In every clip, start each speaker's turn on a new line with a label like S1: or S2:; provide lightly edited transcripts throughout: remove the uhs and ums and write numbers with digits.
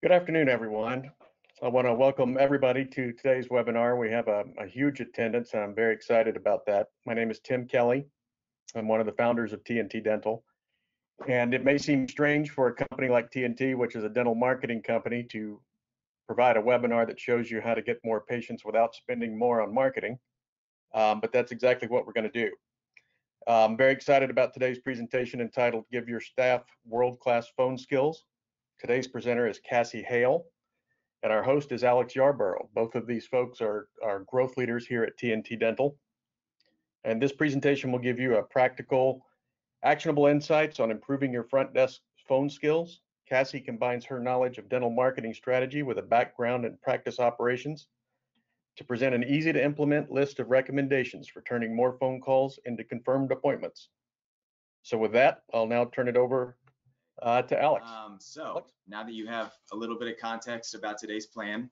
S1: Good afternoon, everyone. I want to welcome everybody to today's webinar. We have a huge attendance, and I'm very excited about that. My name is Tim Kelly. I'm one of the founders of TNT Dental. And it may seem strange for a company like TNT, which is a dental marketing company, to provide a webinar that shows you how to get more patients without spending more on marketing. But that's exactly what we're going to do. I'm very excited about today's presentation entitled Give Your Staff World-Class Phone Skills. Today's presenter is Cassie Hale, and our host is Alex Yarborough. Both of these folks are growth leaders here at TNT Dental. And this presentation will give you a practical, actionable insights on improving your front desk phone skills. Cassie combines her knowledge of dental marketing strategy with a background in practice operations to present an easy to implement list of recommendations for turning more phone calls into confirmed appointments. So with that, I'll now turn it over to Alex.
S2: Alex? Now that you have a little bit of context about today's plan,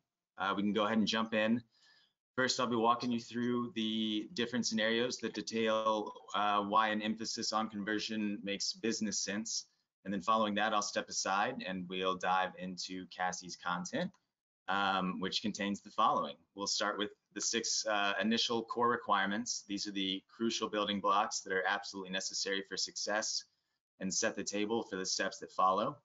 S2: we can go ahead and jump in. First, I'll be walking you through the different scenarios that detail why an emphasis on conversion makes business sense. And then following that, I'll step aside and we'll dive into Cassie's content, which contains the following. We'll start with the 6 initial core requirements. These are the crucial building blocks that are absolutely necessary for success and set the table for the steps that follow.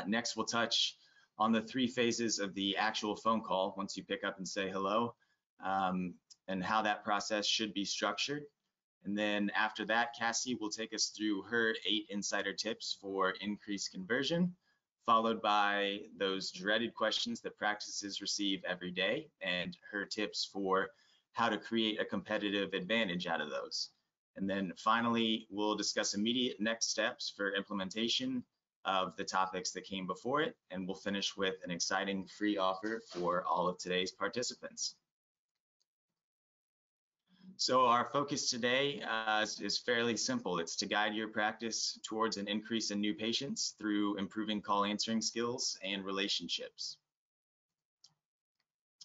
S2: Next, we'll touch on the 3 phases of the actual phone call once you pick up and say hello, and how that process should be structured. And then after that, Cassie will take us through her 8 insider tips for increased conversion, followed by those dreaded questions that practices receive every day and her tips for how to create a competitive advantage out of those. And then finally, we'll discuss immediate next steps for implementation of the topics that came before it, and we'll finish with an exciting free offer for all of today's participants. So our focus today is fairly simple. It's to guide your practice towards an increase in new patients through improving call answering skills and relationships.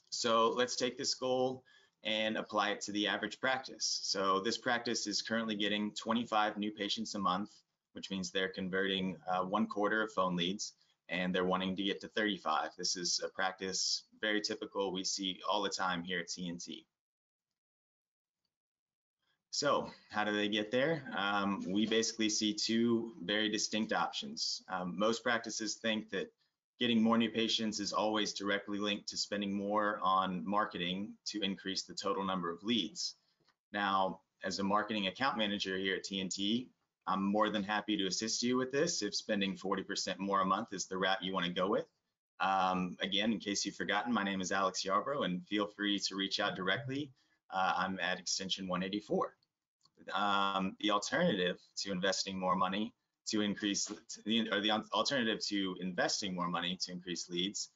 S2: So let's take this goal and apply it to the average practice. So this practice is currently getting 25 new patients a month, which means they're converting 1/4 of phone leads, and they're wanting to get to 35. This is a practice very typical we see all the time here at TNT. So how do they get there? We basically see 2 very distinct options. Most practices think that getting more new patients is always directly linked to spending more on marketing to increase the total number of leads. Now, as a marketing account manager here at TNT, I'm more than happy to assist you with this if spending 40% more a month is the route you want to go with. Again, in case you've forgotten, my name is Alex Yarborough, and feel free to reach out directly. I'm at extension 184. The alternative to investing more money to increase, or the alternative to investing more money to increase leads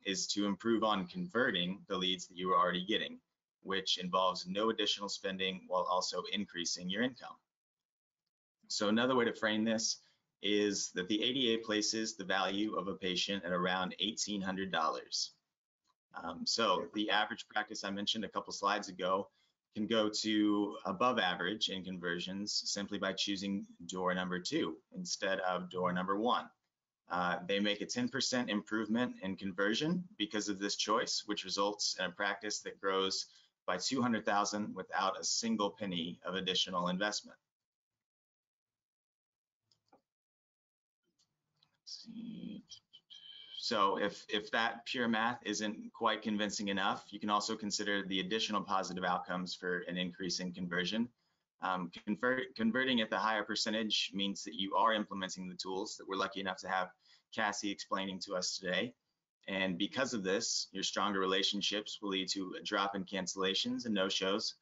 S2: is to improve on converting the leads that you are already getting, which involves no additional spending while also increasing your income. So another way to frame this is that the ADA places the value of a patient at around $1,800. So the average practice I mentioned a couple slides ago can go to above average in conversions simply by choosing door number 2 instead of door number 1. They make a 10% improvement in conversion because of this choice, which results in a practice that grows by $200,000 without a single penny of additional investment. Let's see. So if that pure math isn't quite convincing enough, you can also consider the additional positive outcomes for an increase in conversion. Converting at the higher percentage means that you are implementing the tools that we're lucky enough to have Cassie explaining to us today. And because of this, your stronger relationships will lead to a drop in cancellations and no-shows,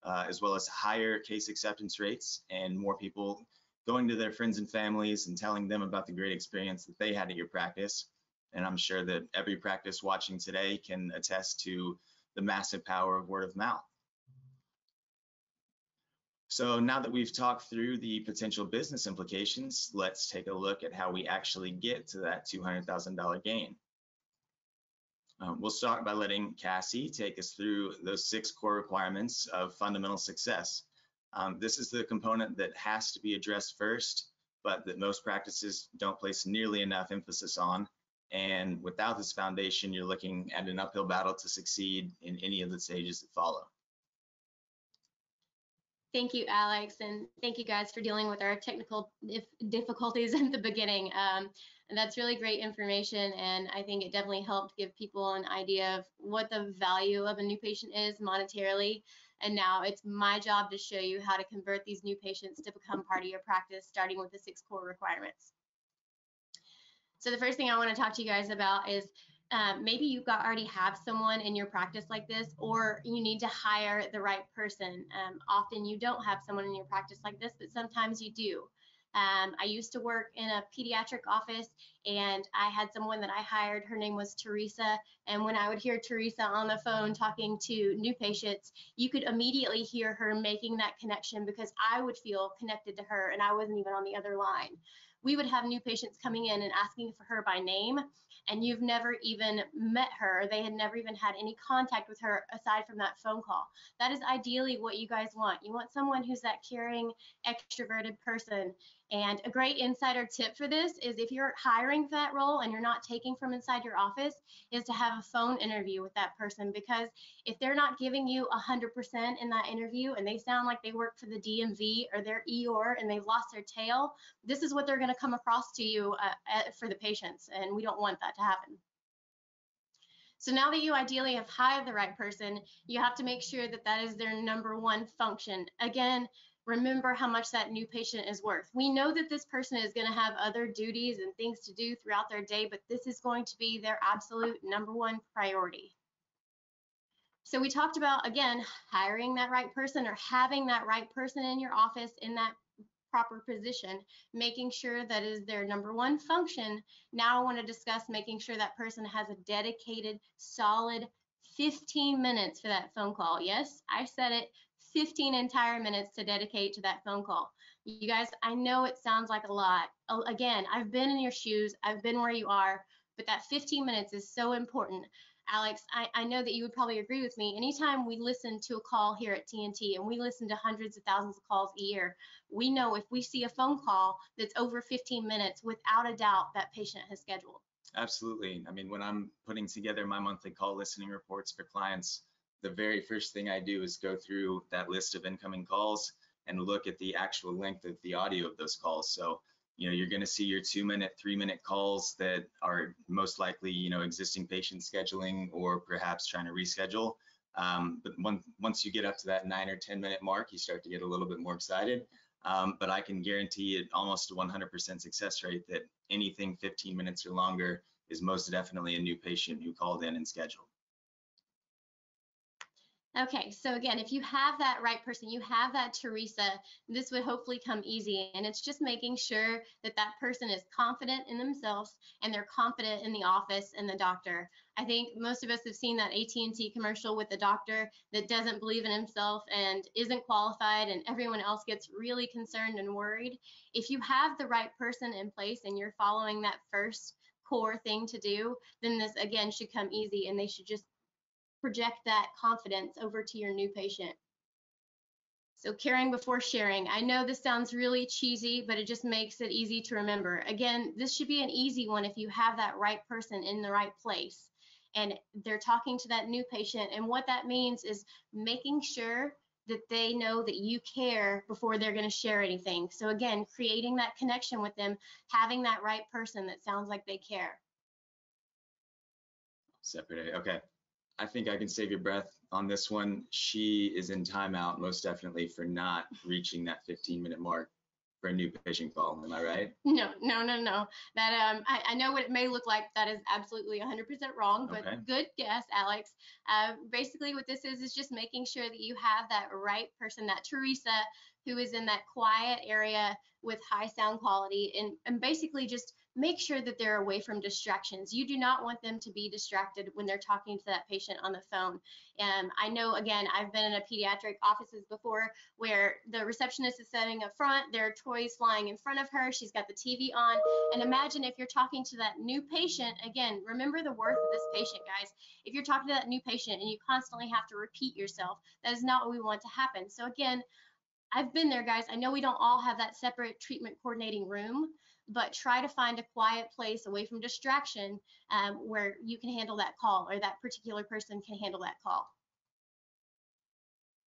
S2: as well as higher case acceptance rates and more people going to their friends and families and telling them about the great experience that they had at your practice. And I'm sure that every practice watching today can attest to the massive power of word of mouth. So now that we've talked through the potential business implications, let's take a look at how we actually get to that $200,000 gain. We'll start by letting Cassie take us through those 6 core requirements of fundamental success. This is the component that has to be addressed first, but that most practices don't place nearly enough emphasis on. And without this foundation, you're looking at an uphill battle to succeed in any of the stages that follow.
S3: Thank you, Alex, and thank you guys for dealing with our technical difficulties in the beginning. And that's really great information, and I think it definitely helped give people an idea of what the value of a new patient is monetarily. And now it's my job to show you how to convert these new patients to become part of your practice, starting with the 6 core requirements. So the first thing I want to talk to you guys about is maybe you already have someone in your practice like this, or you need to hire the right person. Often you don't have someone in your practice like this, but sometimes you do. I used to work in a pediatric office, and I had someone that I hired. Her name was Teresa, and when I would hear Teresa on the phone talking to new patients, you could immediately hear her making that connection because I would feel connected to her, and I wasn't even on the other line. We would have new patients coming in and asking for her by name, and you've never even met her. They had never even had any contact with her aside from that phone call. That is ideally what you guys want. You want someone who's that caring, extroverted person. And a great insider tip for this is if you're hiring for that role and you're not taking from inside your office, is to have a phone interview with that person, because if they're not giving you 100% in that interview and they sound like they work for the DMV or they're Eeyore and they've lost their tail, this is what they're going to come across to you for the patients, and we don't want that to happen. So now that you ideally have hired the right person, you have to make sure that that is their #1 function. Again, remember how much that new patient is worth. We know that this person is going to have other duties and things to do throughout their day, but this is going to be their absolute #1 priority. So we talked about, again, hiring that right person or having that right person in your office in that proper position, making sure that is their #1 function. Now I want to discuss making sure that person has a dedicated, solid 15 minutes for that phone call. Yes, I said it, 15 entire minutes to dedicate to that phone call. You guys, I know it sounds like a lot. Again, I've been in your shoes, I've been where you are, but that 15 minutes is so important. Alex, I know that you would probably agree with me. Anytime we listen to a call here at TNT, and we listen to hundreds of thousands of calls a year, we know if we see a phone call that's over 15 minutes, without a doubt, that patient has scheduled.
S2: Absolutely. I mean, when I'm putting together my monthly call listening reports for clients, the very first thing I do is go through that list of incoming calls and look at the actual length of the audio of those calls. So, you know, you're going to see your 2-minute, 3-minute calls that are most likely, you know, existing patient scheduling or perhaps trying to reschedule. But once you get up to that 9 or 10-minute mark, you start to get a little bit more excited. But I can guarantee it almost a 100% success rate that anything 15 minutes or longer is most definitely a new patient who called in and scheduled.
S3: Okay, so again, if you have that right person, you have that Teresa, this would hopefully come easy. And it's just making sure that that person is confident in themselves and they're confident in the office and the doctor. I think most of us have seen that AT&T commercial with the doctor that doesn't believe in himself and isn't qualified, and everyone else gets really concerned and worried. If you have the right person in place and you're following that first core thing to do, then this again should come easy, and they should just project that confidence over to your new patient. So caring before sharing. I know this sounds really cheesy, but it just makes it easy to remember. Again, this should be an easy one if you have that right person in the right place and they're talking to that new patient. And what that means is making sure that they know that you care before they're going to share anything. So again, creating that connection with them, having that right person that sounds like they care.
S2: Separate. Okay. I think I can save your breath on this one. She is in timeout, most definitely, for not reaching that 15-minute mark for a new patient call. Am I right?
S3: No. That I know what it may look like. That is absolutely 100% wrong, but
S2: Okay.
S3: Good guess, Alex. Basically, what this is just making sure that you have that right person, that Teresa, who is in that quiet area with high sound quality, and basically just make sure that they're away from distractions. You do not want them to be distracted when they're talking to that patient on the phone. I know, again, I've been in a pediatric offices before where the receptionist is sitting up front, there are toys flying in front of her, she's got the TV on, and imagine if you're talking to that new patient, again, remember the worth of this patient, guys. If you're talking to that new patient and you constantly have to repeat yourself, that is not what we want to happen. So again, I've been there, guys. I know we don't all have that separate treatment coordinating room, but try to find a quiet place away from distraction where you can handle that call, or that particular person can handle that call.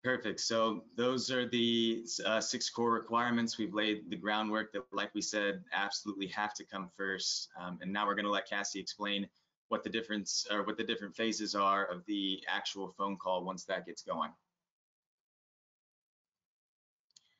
S2: Perfect. So those are the 6 core requirements. We've laid the groundwork that, like we said, absolutely have to come first. And now we're going to let Cassie explain what the difference, or what the different phases are of the actual phone call once that gets going.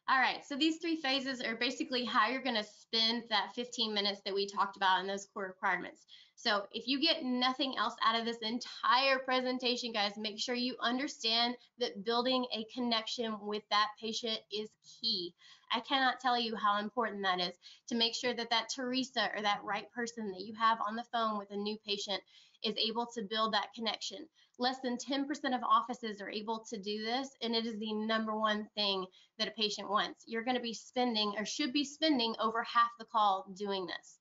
S3: All right, so these 3 phases are basically how you're going to spend that 15 minutes that we talked about in those core requirements. So if you get nothing else out of this entire presentation, guys, make sure you understand that building a connection with that patient is key. I cannot tell you how important that is, to make sure that that Teresa or that right person that you have on the phone with a new patient is able to build that connection. Less than 10% of offices are able to do this, and it is the #1 thing that a patient wants. You're going to be spending, or should be spending, over half the call doing this.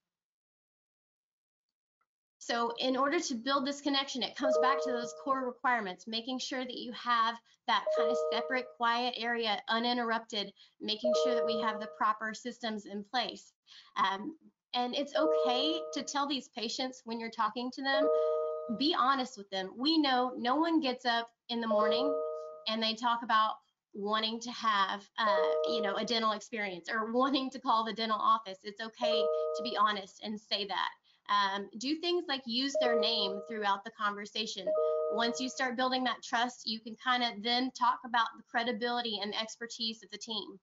S3: So in order to build this connection, it comes back to those core requirements, making sure that you have that kind of separate, quiet area, uninterrupted, making sure that we have the proper systems in place. And it's okay to tell these patients when you're talking to them, be honest with them. We know no one gets up in the morning and they talk about wanting to have a dental experience or wanting to call the dental office. It's okay to be honest and say that. Do things like use their name throughout the conversation. Once you start building that trust, you can kind of then talk about the credibility and expertise of the team.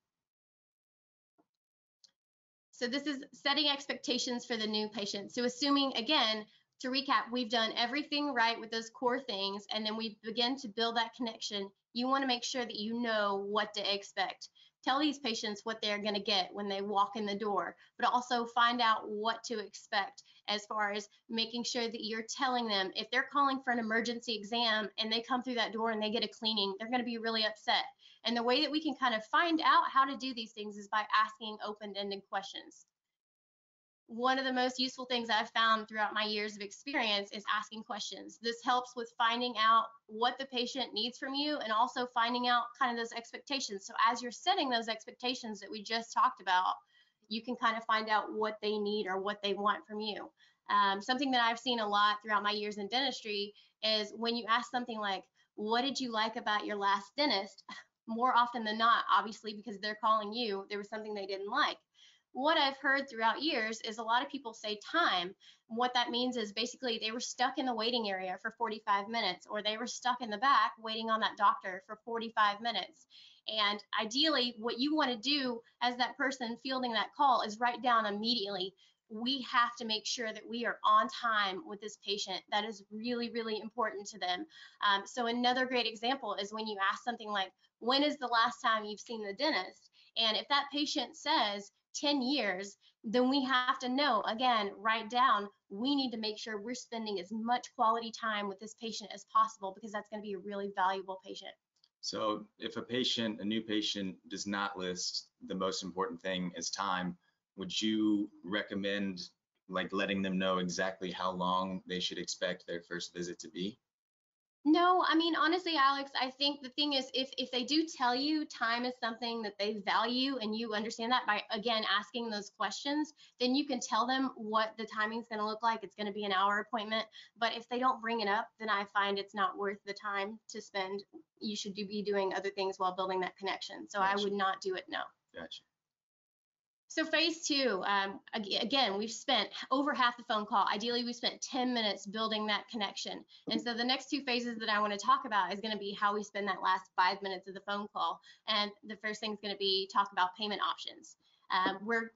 S3: So this is setting expectations for the new patient. So assuming, again, to recap, we've done everything right with those core things, and then we begin to build that connection. You want to make sure that you know what to expect. Tell these patients what they're going to get when they walk in the door, but also find out what to expect as far as making sure that you're telling them if they're calling for an emergency exam and they come through that door and they get a cleaning, they're going to be really upset. And the way that we can kind of find out how to do these things is by asking open-ended questions. One of the most useful things I've found throughout my years of experience is asking questions. This helps with finding out what the patient needs from you, and also finding out kind of those expectations. So as you're setting those expectations that we just talked about, you can kind of find out what they need or what they want from you. Something that I've seen a lot throughout my years in dentistry is when you ask something like, what did you like about your last dentist? More often than not, obviously, because they're calling you, there was something they didn't like. What I've heard throughout years is a lot of people say time. What that means is basically they were stuck in the waiting area for 45 minutes, or they were stuck in the back waiting on that doctor for 45 minutes. And ideally, what you want to do as that person fielding that call is write down immediately, we have to make sure that we are on time with this patient. That is really, really important to them. So another great example is when you ask something like, when is the last time you've seen the dentist? And if that patient says 10 years, then we have to know, again, write down, we need to make sure we're spending as much quality time with this patient as possible, because that's going to be a really valuable patient.
S2: So if a new patient does not list the most important thing as time, would you recommend like letting them know exactly how long they should expect their first visit to be?
S3: No, I mean, honestly, Alex, I think the thing is, if they do tell you time is something that they value, and you understand that by, again, asking those questions, then you can tell them what the timing is going to look like. It's going to be an hour appointment. But if they don't bring it up, then I find it's not worth the time to spend. You should be doing other things while building that connection. So
S2: Gotcha.
S3: I would not do it, no.
S2: Gotcha.
S3: So phase 2, again, we've spent over half the phone call. Ideally, we spent 10 minutes building that connection. And so the next 2 phases that I want to talk about is going to be how we spend that last 5 minutes of the phone call. And the first thing is going to be talk about payment options. We're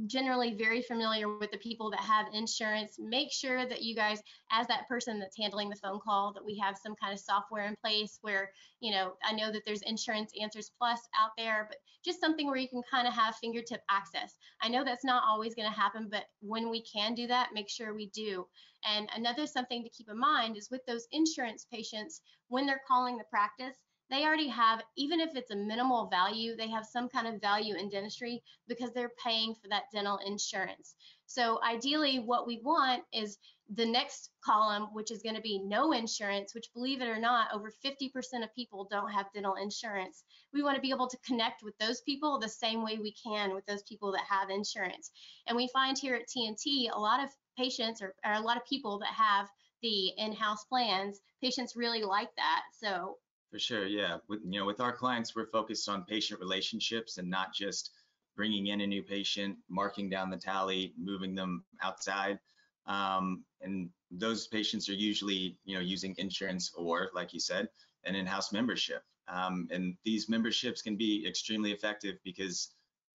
S3: generally very familiar with the people that have insurance. Make sure that you guys, as that person that's handling the phone call, that we have some kind of software in place where, I know that there's Insurance Answers Plus out there, but just something where you can kind of have fingertip access. I know that's not always going to happen, but when we can do that, make sure we do. And another something to keep in mind is with those insurance patients, when they're calling the practice, they already have, even if it's a minimal value, they have some kind of value in dentistry because they're paying for that dental insurance. So ideally, what we want is the next column, which is going to be no insurance, which, believe it or not, over 50% of people don't have dental insurance. We want to be able to connect with those people the same way we can with those people that have insurance. And we find here at TNT, a lot of patients or a lot of people that have the in-house plans, patients really like that. So
S2: for sure, yeah. With our clients, we're focused on patient relationships and not just bringing in a new patient, marking down the tally, moving them outside. And those patients are usually, using insurance or, like you said, an in-house membership. And these memberships can be extremely effective because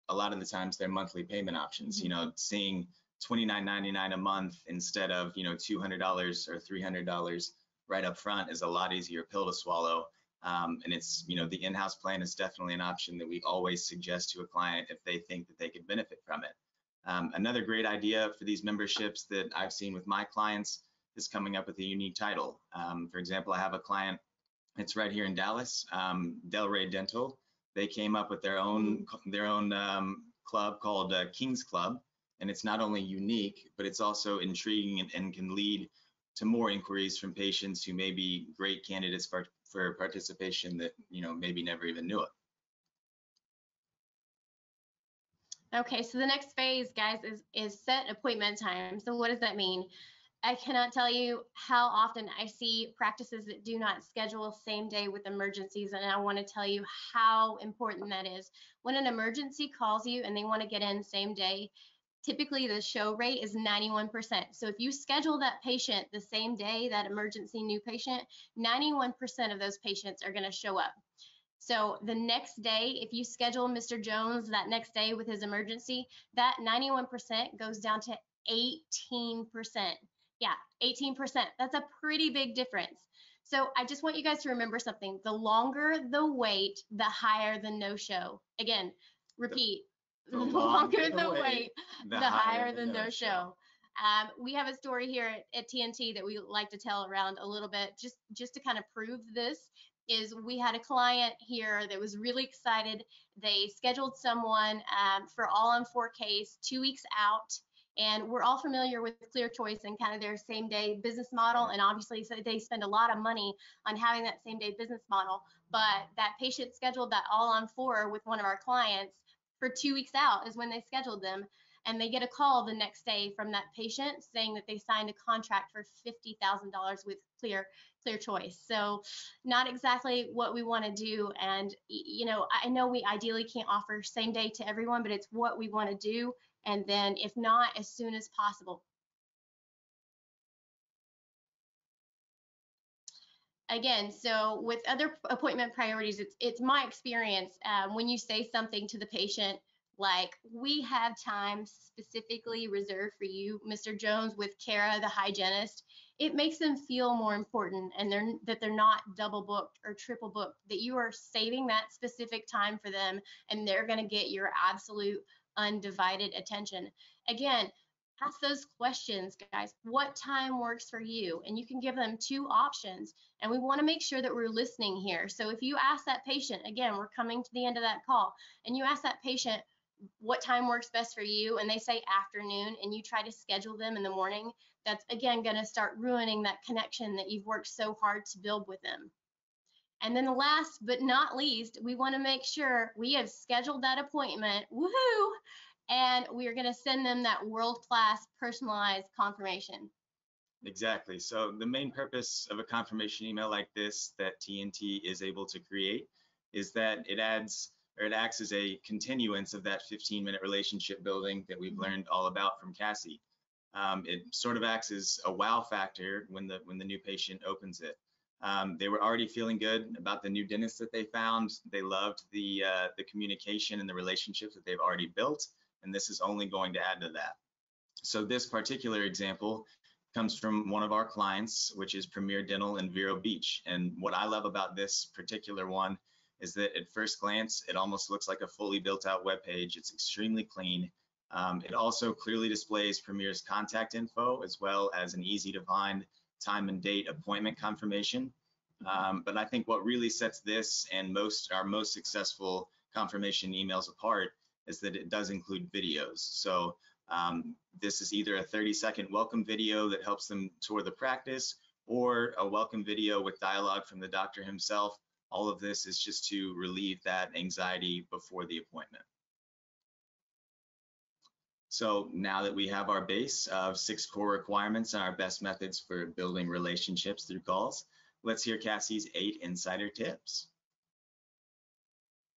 S2: a lot of the times they're monthly payment options. Seeing $29.99 a month instead of, $200 or $300 right up front is a lot easier pill to swallow. And it's, the in-house plan is definitely an option that we always suggest to a client if they think that they could benefit from it. Another great idea for these memberships that I've seen with my clients is coming up with a unique title. For example, I have a client, it's right here in Dallas, Delray Dental. They came up with their own club called King's Club. And it's not only unique, but it's also intriguing and can lead to more inquiries from patients who may be great candidates for participation that, maybe never even knew it.
S3: Okay, so the next phase, guys, is set appointment time. So what does that mean? I cannot tell you how often I see practices that do not schedule same day with emergencies, and I want to tell you how important that is. When an emergency calls you and they want to get in same day, typically the show rate is 91%. So if you schedule that patient the same day, that emergency new patient, 91% of those patients are going to show up. So the next day, if you schedule Mr. Jones that next day with his emergency, that 91% goes down to 18%. Yeah, 18%. That's a pretty big difference. So I just want you guys to remember something. The longer the wait, the higher the no-show. Again, repeat. The longer the wait, the higher the no-show. We have a story here at TNT that we like to tell around a little bit, just to kind of prove this. Is we had a client here that was really excited. They scheduled someone for all-on-4 case 2 weeks out, and we're all familiar with Clear Choice and kind of their same-day business model, and obviously so they spend a lot of money on having that same-day business model. But that patient scheduled that all-on-4 with one of our clients for 2 weeks out is when they scheduled them, and they get a call the next day from that patient saying that they signed a contract for $50,000 with Clear Choice. So not exactly what we want to do. And, I know we ideally can't offer same day to everyone, but it's what we want to do. And then if not, as soon as possible. Again, so with other appointment priorities, it's my experience when you say something to the patient like, we have time specifically reserved for you, Mr. Jones, with Kara, the hygienist, it makes them feel more important, and that they're not double booked or triple booked, that you are saving that specific time for them, and they're going to get your absolute undivided attention. Again, ask those questions, guys. What time works for you? And you can give them 2 options. And we want to make sure that we're listening here. So if you ask that patient, again, we're coming to the end of that call, and you ask that patient, what time works best for you, and they say afternoon, and you try to schedule them in the morning, that's again going to start ruining that connection that you've worked so hard to build with them. And then the last but not least, we want to make sure we have scheduled that appointment, woohoo, and we are going to send them that world-class personalized confirmation.
S2: Exactly. So the main purpose of a confirmation email like this that TNT is able to create is that it acts as a continuance of that 15-minute relationship building that we've learned all about from Cassie. It sort of acts as a wow factor when the new patient opens it. They were already feeling good about the new dentist that they found. They loved the communication and the relationships that they've already built, and this is only going to add to that. So this particular example comes from one of our clients, which is Premier Dental in Vero Beach. And what I love about this particular one is that at first glance, it almost looks like a fully built out web page. It's extremely clean. It also clearly displays Premier's contact info, as well as an easy to find time and date appointment confirmation. But I think what really sets this and our most successful confirmation emails apart is that it does include videos. So This is either a 30-second welcome video that helps them tour the practice, or a welcome video with dialogue from the doctor himself. All of this is just to relieve that anxiety before the appointment. So now that we have our base of 6 core requirements and our best methods for building relationships through calls, let's hear Cassie's 8 insider tips.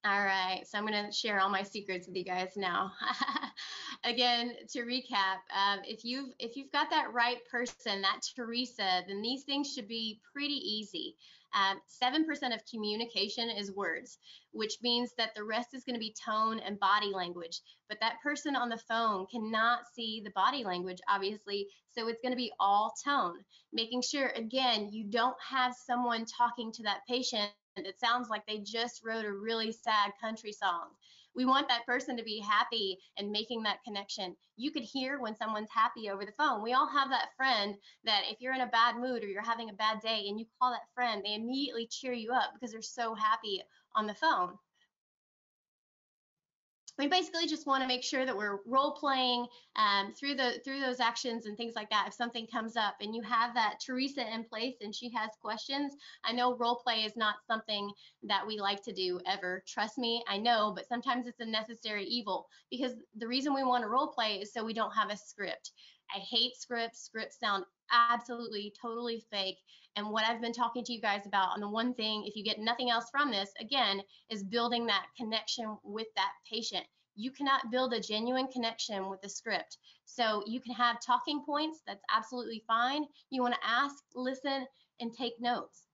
S3: All right, so I'm going to share all my secrets with you guys now. Again, to recap, if you've got that right person, that Teresa, then these things should be pretty easy. 7% of communication is words, which means that the rest is going to be tone and body language. But that person on the phone cannot see the body language, obviously, so it's going to be all tone. Making sure, again, you don't have someone talking to that patient it sounds like they just wrote a really sad country song. We want that person to be happy and making that connection. You could hear when someone's happy over the phone. We all have that friend that if you're in a bad mood or you're having a bad day and you call that friend, they immediately cheer you up because they're so happy on the phone. We basically just want to make sure that we're role playing through those actions and things like that. If something comes up and you have that Teresa in place and she has questions, I know role play is not something that we like to do ever. Trust me, I know, but sometimes it's a necessary evil because the reason we want to role play is so we don't have a script. I hate scripts. Scripts sound absolutely, totally fake. And what I've been talking to you guys about, and the one thing, if you get nothing else from this, again, is building that connection with that patient. You cannot build a genuine connection with a script. So you can have talking points, that's absolutely fine. You want to ask, listen, and take notes.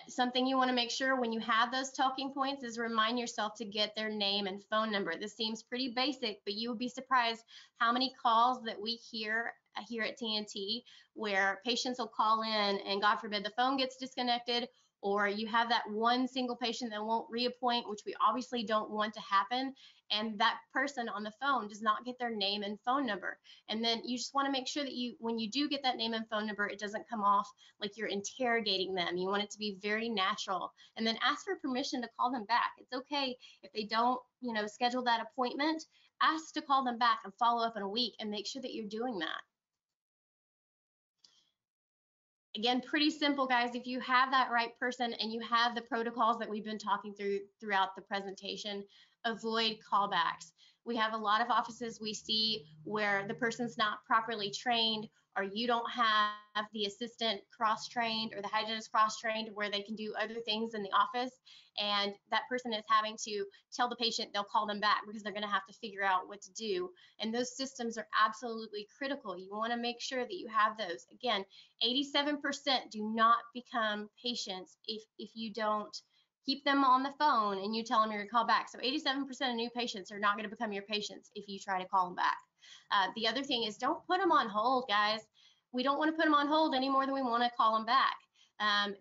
S3: Something you want to make sure when you have those talking points is remind yourself to get their name and phone number. This seems pretty basic, but you would be surprised how many calls that we hear here at TNT where patients will call in and God forbid the phone gets disconnected, or you have that one single patient that won't reappoint, which we obviously don't want to happen, and that person on the phone does not get their name and phone number. And then you just want to make sure that when you do get that name and phone number, it doesn't come off like you're interrogating them. You want it to be very natural. And then ask for permission to call them back. It's okay if they don't, schedule that appointment. Ask to call them back and follow up in a week and make sure that you're doing that. Again, pretty simple, guys. If you have that right person and you have the protocols that we've been talking throughout the presentation, avoid callbacks. We have a lot of offices we see where the person's not properly trained, or you don't have the assistant cross-trained or the hygienist cross-trained where they can do other things in the office, and that person is having to tell the patient they'll call them back because they're going to have to figure out what to do. And those systems are absolutely critical. You want to make sure that you have those. Again, 87% do not become patients if you don't keep them on the phone and you tell them you're going to call back. So 87% of new patients are not going to become your patients if you try to call them back. The other thing is don't put them on hold, guys. We don't want to put them on hold any more than we want to call them back.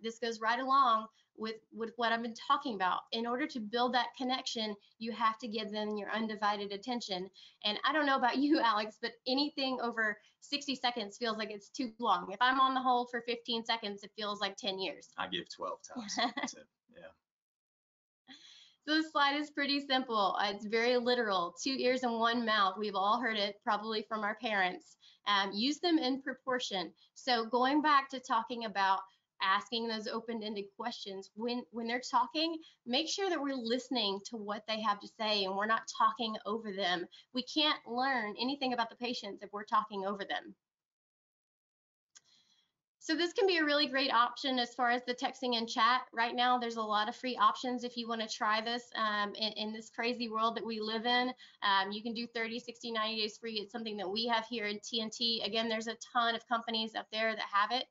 S3: This goes right along with what I've been talking about. In order to build that connection, you have to give them your undivided attention. And I don't know about you, Alex, but anything over 60 seconds feels like it's too long. If I'm on the hold for 15 seconds, it feels like 10 years.
S2: I give 12 times. That's it. Yeah.
S3: So this slide is pretty simple. It's very literal. 2 ears and 1 mouth. We've all heard it probably from our parents. Use them in proportion. So going back to talking about asking those open-ended questions, when they're talking, make sure that we're listening to what they have to say and we're not talking over them. We can't learn anything about the patients if we're talking over them. So this can be a really great option as far as the texting and chat. Right now, there's a lot of free options if you want to try this in this crazy world that we live in. You can do 30, 60, 90 days free. It's something that we have here in TNT. Again, there's a ton of companies up there that have it.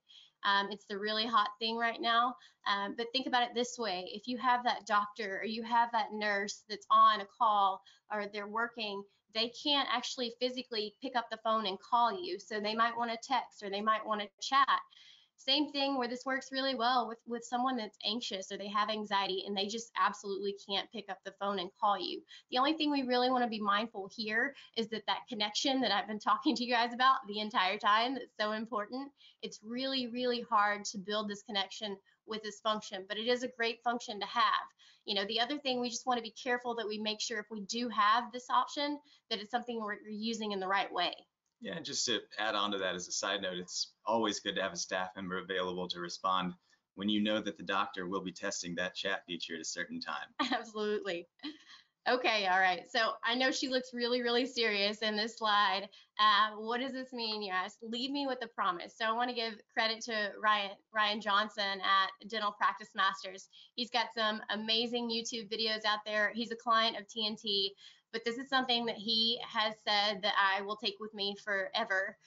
S3: It's the really hot thing right now. But think about it this way. If you have that doctor or you have that nurse that's on a call or they're working, they can't actually physically pick up the phone and call you. So they might want to text or they might want to chat. Same thing where this works really well with someone that's anxious or they have anxiety and they just absolutely can't pick up the phone and call you. The only thing we really want to be mindful here is that connection that I've been talking to you guys about the entire time, that's so important. It's really, really hard to build this connection with this function, but it is a great function to have. You know, the other thing, we just want to be careful that we make sure if we do have this option, that it's something we're using in the right way.
S2: Yeah, and just to add on to that as a side note, it's always good to have a staff member available to respond when you know that the doctor will be testing that chat feature at a certain time.
S3: Absolutely. Okay, all right. So I know she looks really, really serious in this slide. What does this mean, you ask? Leave me with a promise. So I want to give credit to Ryan Johnson at Dental Practice Masters. He's got some amazing YouTube videos out there. He's a client of TNT, but this is something that he has said that I will take with me forever.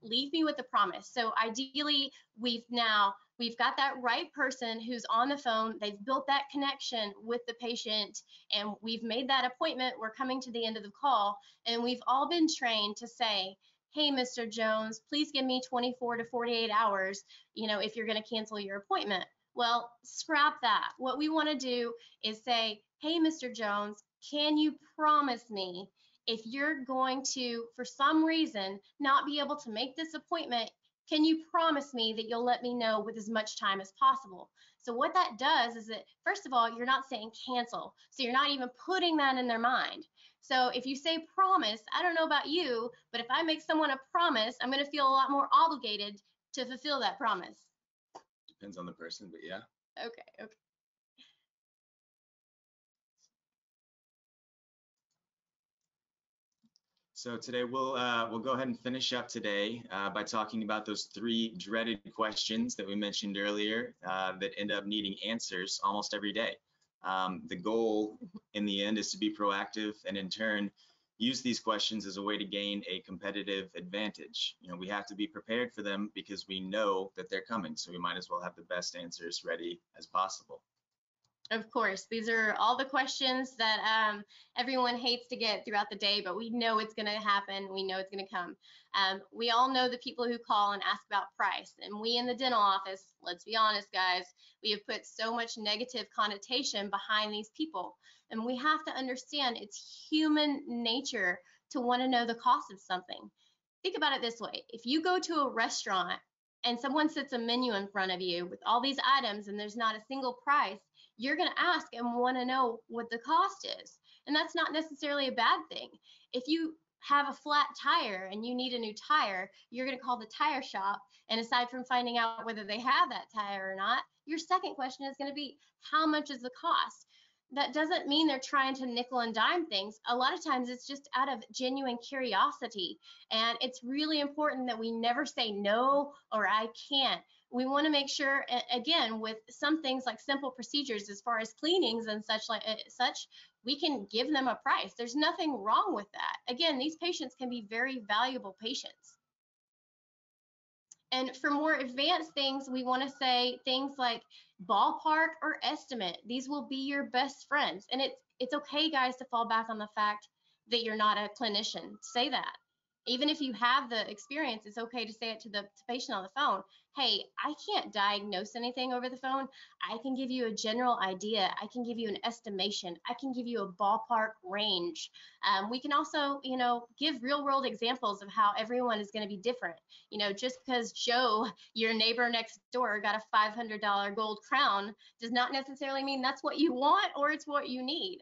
S3: Leave me with a promise. So ideally, we've got that right person who's on the phone. They've built that connection with the patient, and we've made that appointment. We're coming to the end of the call, and we've all been trained to say, hey, Mr. Jones, please give me 24 to 48 hours, you know, if you're going to cancel your appointment. Well, scrap that. What we want to do is say, hey, Mr. Jones, can you promise me if you're going to, for some reason, not be able to make this appointment, can you promise me that you'll let me know with as much time as possible? So what that does is that, first of all, you're not saying cancel. So you're not even putting that in their mind. So if you say promise, I don't know about you, but if I make someone a promise, I'm going to feel a lot more obligated to fulfill that promise.
S2: Depends on the person, but yeah.
S3: Okay.
S2: So today we'll go ahead and finish up today by talking about those 3 dreaded questions that we mentioned earlier that end up needing answers almost every day. The goal in the end is to be proactive and in turn use these questions as a way to gain a competitive advantage. You know, we have to be prepared for them because we know that they're coming, so we might as well have the best answers ready as possible.
S3: Of course, these are all the questions that everyone hates to get throughout the day, but we know it's going to happen. We know it's going to come. We all know the people who call and ask about price, and we in the dental office, let's be honest, guys, we have put so much negative connotation behind these people, and we have to understand it's human nature to want to know the cost of something. Think about it this way. If you go to a restaurant and someone sets a menu in front of you with all these items and there's not a single price, you're going to ask and want to know what the cost is. And that's not necessarily a bad thing. If you have a flat tire and you need a new tire, you're going to call the tire shop. And aside from finding out whether they have that tire or not, your second question is going to be, how much is the cost? That doesn't mean they're trying to nickel and dime things. A lot of times it's just out of genuine curiosity. And it's really important that we never say no or I can't. We want to make sure, again, with some things like simple procedures as far as cleanings and such, we can give them a price. There's nothing wrong with that. Again, these patients can be very valuable patients. And for more advanced things, we want to say things like ballpark or estimate. These will be your best friends. And it's okay, guys, to fall back on the fact that you're not a clinician. Say that. Even if you have the experience, it's okay to say it to the patient on the phone. Hey, I can't diagnose anything over the phone. I can give you a general idea. I can give you an estimation. I can give you a ballpark range. We can also, you know, give real world examples of how everyone is going to be different. You know, just because Joe, your neighbor next door, got a $500 gold crown does not necessarily mean that's what you want or it's what you need.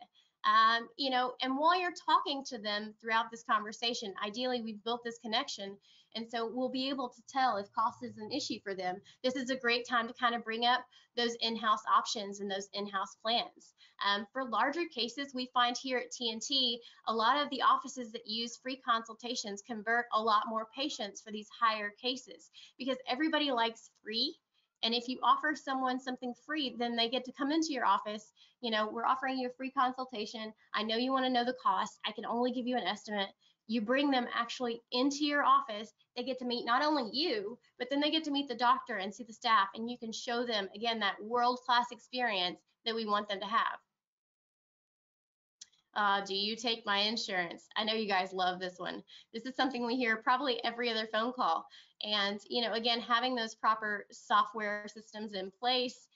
S3: You know, and while you're talking to them throughout this conversation, ideally we've built this connection, and so we'll be able to tell if cost is an issue for them. This is a great time to kind of bring up those in-house options and those in-house plans. For larger cases, we find here at TNT, a lot of the offices that use free consultations convert a lot more patients for these higher cases because everybody likes free. And if you offer someone something free, then they get to come into your office. You know, we're offering you a free consultation. I know you want to know the cost. I can only give you an estimate. You bring them actually into your office. They get to meet not only you, but then they get to meet the doctor and see the staff. And you can show them, again, that world-class experience that we want them to have. Do you take my insurance? I know you guys love this one. This is something we hear probably every other phone call. And, you know, again, having those proper software systems in place,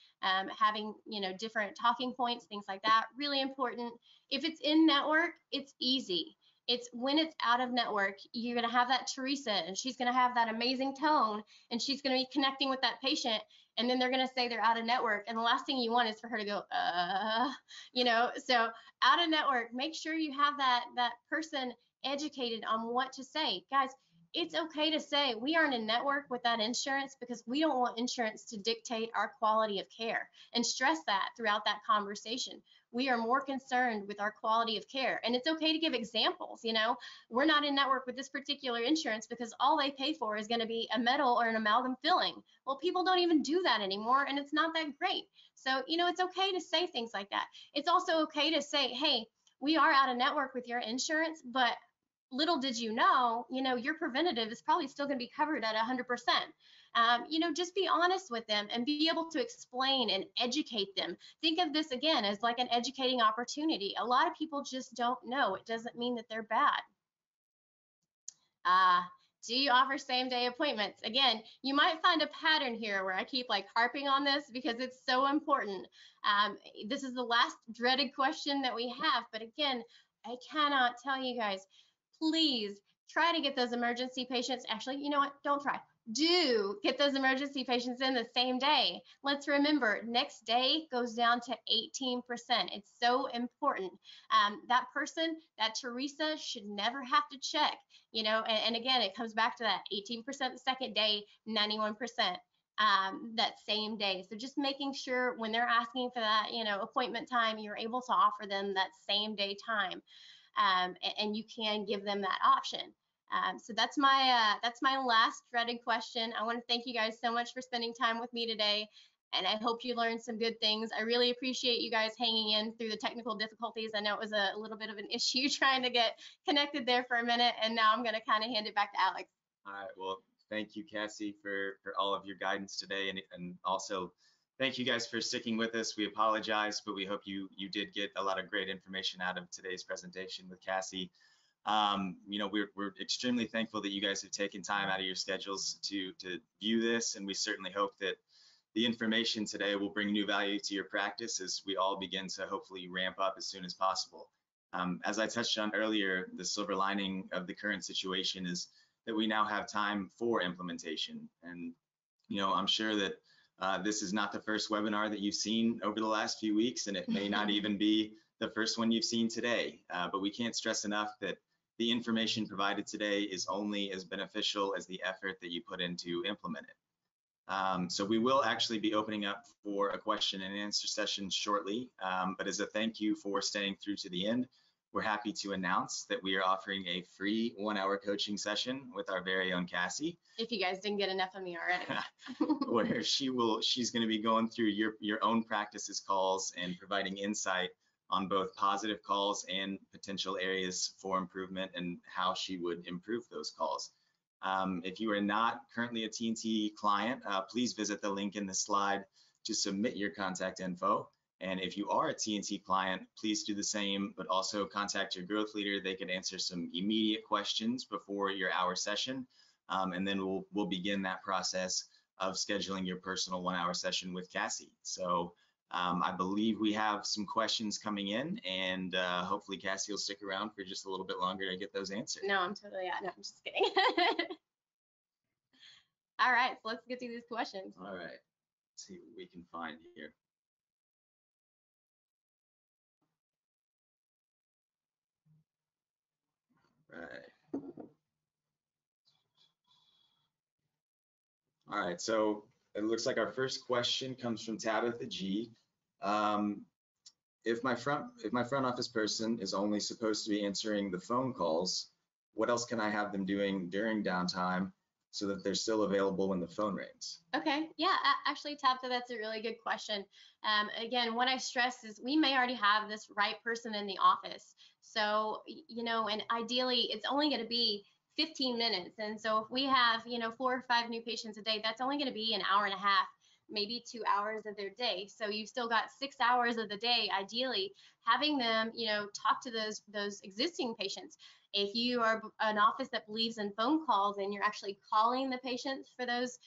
S3: having, you know, different talking points, things like that, really important. If it's in network, it's easy. It's when it's out of network, you're going to have that Teresa, and she's going to have that amazing tone, and she's going to be connecting with that patient. and then they're going to say they're out of network. And the last thing you want is for her to go, you know, so out of network, make sure you have that person educated on what to say. Guys, it's okay to say we aren't in network with that insurance because we don't want insurance to dictate our quality of care, and stress that throughout that conversation. We are more concerned with our quality of care. And it's okay to give examples. You know, we're not in network with this particular insurance because all they pay for is going to be a metal or an amalgam filling. Well, people don't even do that anymore, and it's not that great. So, you know, it's okay to say things like that. It's also okay to say, hey, we are out of network with your insurance, but little did you know, your preventative is probably still going to be covered at 100%. You know, just be honest with them and be able to explain and educate them. Think of this again as like an educating opportunity. A lot of people just don't know. It doesn't mean that they're bad. Do you offer same-day appointments? Again, you might find a pattern here where I keep like harping on this because it's so important. This is the last dreaded question that we have, but again, I cannot tell you guys, please try to get those emergency patients. Actually, you know what? Don't try. Do get those emergency patients in the same day. Let's remember, next day goes down to 18%. It's so important. That person, that Teresa, should never have to check, and again, it comes back to that 18% the second day, 91% that same day. So just making sure when they're asking for that, appointment time, you're able to offer them that same day time. And you can give them that option. So that's my last dreaded question. I want to thank you guys so much for spending time with me today, and I hope you learned some good things. I really appreciate you guys hanging in through the technical difficulties. I know it was a little bit of an issue trying to get connected there for a minute, and now I'm going to kind of hand it back to Alex.
S2: All right. Well, thank you, Cassie, for all of your guidance today, and also thank you guys for sticking with us. We apologize, but we hope you did get a lot of great information out of today's presentation with Cassie. We're extremely thankful that you guys have taken time out of your schedules to view this, and we certainly hope that the information today will bring new value to your practice as we all begin to hopefully ramp up as soon as possible. As I touched on earlier, the silver lining of the current situation is that we now have time for implementation. And, I'm sure that this is not the first webinar that you've seen over the last few weeks, and it may not even be the first one you've seen today, but we can't stress enough that the information provided today is only as beneficial as the effort that you put into implement it. So we will actually be opening up for a question and answer session shortly, but as a thank you for staying through to the end, we're happy to announce that we are offering a free 1-hour coaching session with our very own Cassie.
S3: If you guys didn't get enough of me already.
S2: Where she's going to be going through your own practice's calls and providing insight on both positive calls and potential areas for improvement and how she would improve those calls. If you are not currently a TNT client, please visit the link in the slide to submit your contact info. And if you are a TNT client, please do the same, but also contact your growth leader. They can answer some immediate questions before your hour session. And then we'll begin that process of scheduling your personal 1-hour session with Cassie. So I believe we have some questions coming in, and hopefully Cassie will stick around for just a little bit longer to get those answered.
S3: No, I'm just kidding. All right, so let's get to these questions.
S2: All right, let's see what we can find here. Right. All right, so it looks like our first question comes from Tabitha G. If my front office person is only supposed to be answering the phone calls, what else can I have them doing during downtime so that they're still available when the phone rings?
S3: Okay, yeah, actually, Tabitha, that's a really good question. Again, what I stress is we may already have this right person in the office. So, and ideally, it's only going to be 15 minutes. And so if we have, 4 or 5 new patients a day, that's only going to be an hour and a half, maybe 2 hours of their day. So you've still got 6 hours of the day, ideally, having them, talk to those existing patients. If you are an office that believes in phone calls and you're actually calling the patients for those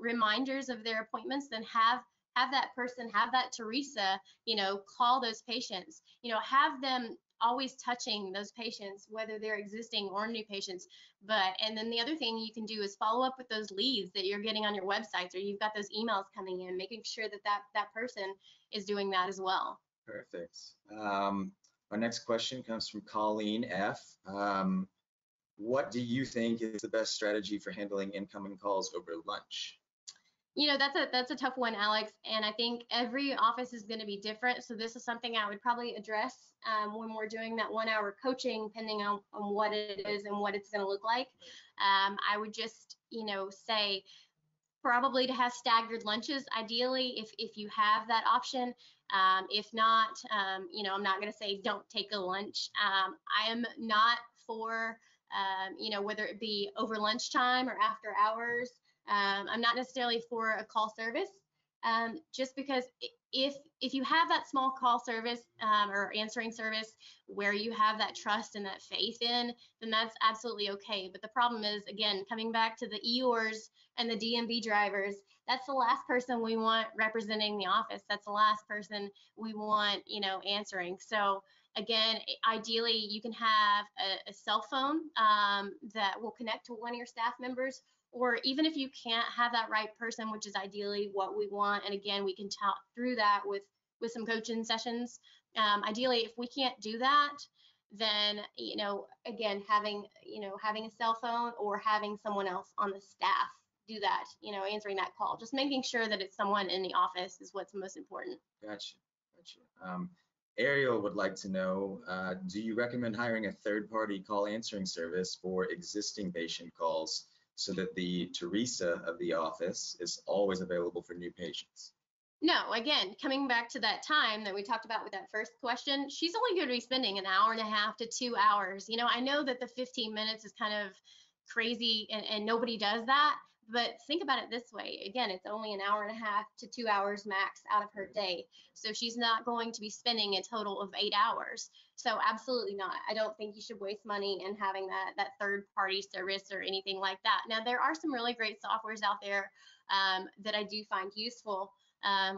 S3: reminders of their appointments, then have that person, have that Teresa, call those patients, have them always touching those patients, whether they're existing or new patients. And then the other thing you can do is follow up with those leads that you're getting on your websites, or you've got those emails coming in, making sure that that person is doing that as well.
S2: Perfect. Our next question comes from Colleen F. What do you think is the best strategy for handling incoming calls over lunch?
S3: That's a tough one, Alex, and I think every office is going to be different. So this is something I would probably address when we're doing that 1 hour coaching, depending on what it is and what it's going to look like. I would just, say probably to have staggered lunches, ideally, if you have that option. If not, I'm not going to say don't take a lunch. I am not for, whether it be over lunchtime or after hours. I'm not necessarily for a call service, just because if you have that small call service or answering service where you have that trust and that faith in, then that's absolutely okay. But the problem is, again, coming back to the EORs and the DMV drivers, that's the last person we want representing the office. That's the last person we want, answering. So again, ideally, you can have a cell phone that will connect to one of your staff members, or even if you can't have that right person, which is ideally what we want, and again, we can talk through that with some coaching sessions. Ideally, if we can't do that, then again, having a cell phone or having someone else on the staff do that, answering that call, just making sure that it's someone in the office is what's most important.
S2: Gotcha. Ariel would like to know, do you recommend hiring a third-party call answering service for existing patient calls so that the Teresa of the office is always available for new patients?
S3: No, again, coming back to that time that we talked about with that first question, she's only going to be spending an hour and a half to 2 hours. I know that the 15 minutes is kind of crazy and nobody does that, but think about it this way. Again, it's only an hour and a half to 2 hours max out of her day. So she's not going to be spending a total of 8 hours. So absolutely not. I don't think you should waste money in having that third party service or anything like that. Now, there are some really great softwares out there that I do find useful.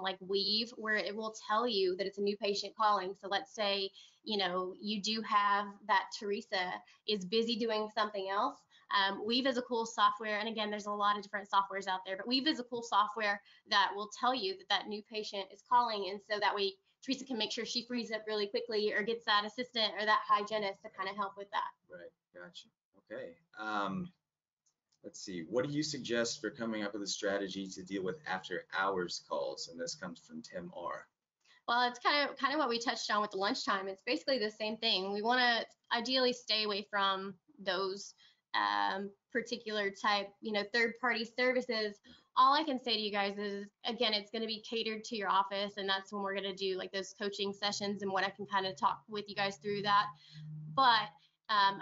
S3: Like Weave, where it will tell you that it's a new patient calling. So let's say, you do have that Teresa is busy doing something else. Weave is a cool software. And again, there's a lot of different softwares out there, but Weave is a cool software that will tell you that new patient is calling. And so that way Teresa can make sure she frees up really quickly or gets that assistant or that hygienist to kind of help with that.
S2: Right. Gotcha. Okay. Let's see, what do you suggest for coming up with a strategy to deal with after hours calls? And this comes from Tim R.
S3: Well, it's kind of what we touched on with the lunchtime. It's basically the same thing. We want to ideally stay away from those particular type, third-party services. All I can say to you guys is, again, it's going to be catered to your office, and that's when we're going to do like those coaching sessions and what I can kind of talk with you guys through that. But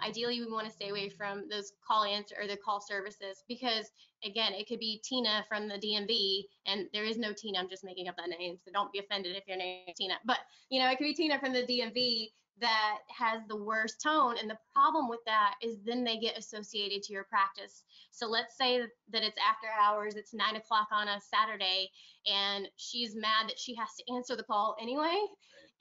S3: ideally, we want to stay away from those call answer or the call services, because again, it could be Tina from the DMV, and there is no Tina. I'm just making up that name, so don't be offended if your name is Tina. But it could be Tina from the DMV that has the worst tone, and the problem with that is then they get associated to your practice. So let's say that it's after hours, it's 9 o'clock on a Saturday, and she's mad that she has to answer the call anyway.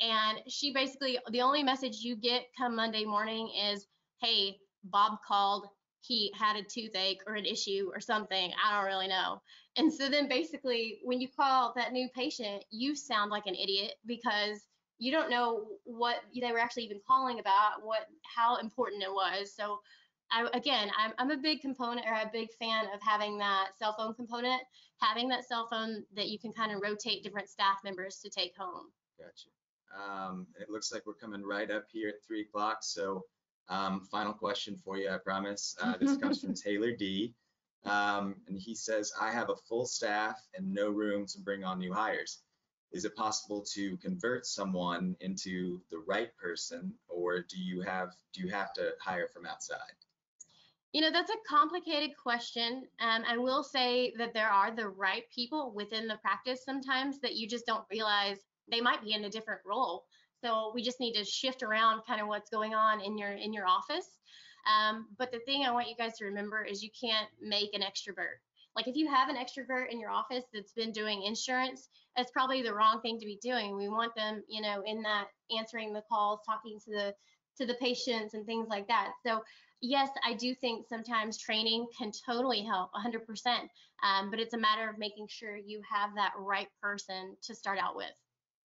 S3: And she basically, the only message you get come Monday morning is, hey, Bob called, he had a toothache or an issue or something, I don't really know. And so then basically when you call that new patient, you sound like an idiot because you don't know what they were actually even calling about, how important it was. So I'm a big component, or a big fan of having that cell phone component, having that cell phone that you can kind of rotate different staff members to take home.
S2: Gotcha. It looks like we're coming right up here at 3 o'clock. So final question for you, I promise. This comes from Taylor D. And he says, I have a full staff and no room to bring on new hires. Is it possible to convert someone into the right person, or do you have to hire from outside?
S3: That's a complicated question. I will say that there are the right people within the practice sometimes that you just don't realize they might be in a different role. So we just need to shift around kind of what's going on in your office. But the thing I want you guys to remember is you can't make an extrovert. Like if you have an extrovert in your office that's been doing insurance, that's probably the wrong thing to be doing. We want them, you know, in that answering the calls, talking to the patients and things like that. So yes, I do think sometimes training can totally help 100%. But it's a matter of making sure you have that right person to start out with.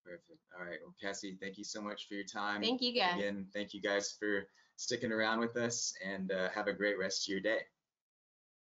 S2: Perfect. All right. Well, Cassie, thank you so much for your time.
S3: Thank you guys.
S2: Again, thank you guys for sticking around with us, and have a great rest of your day.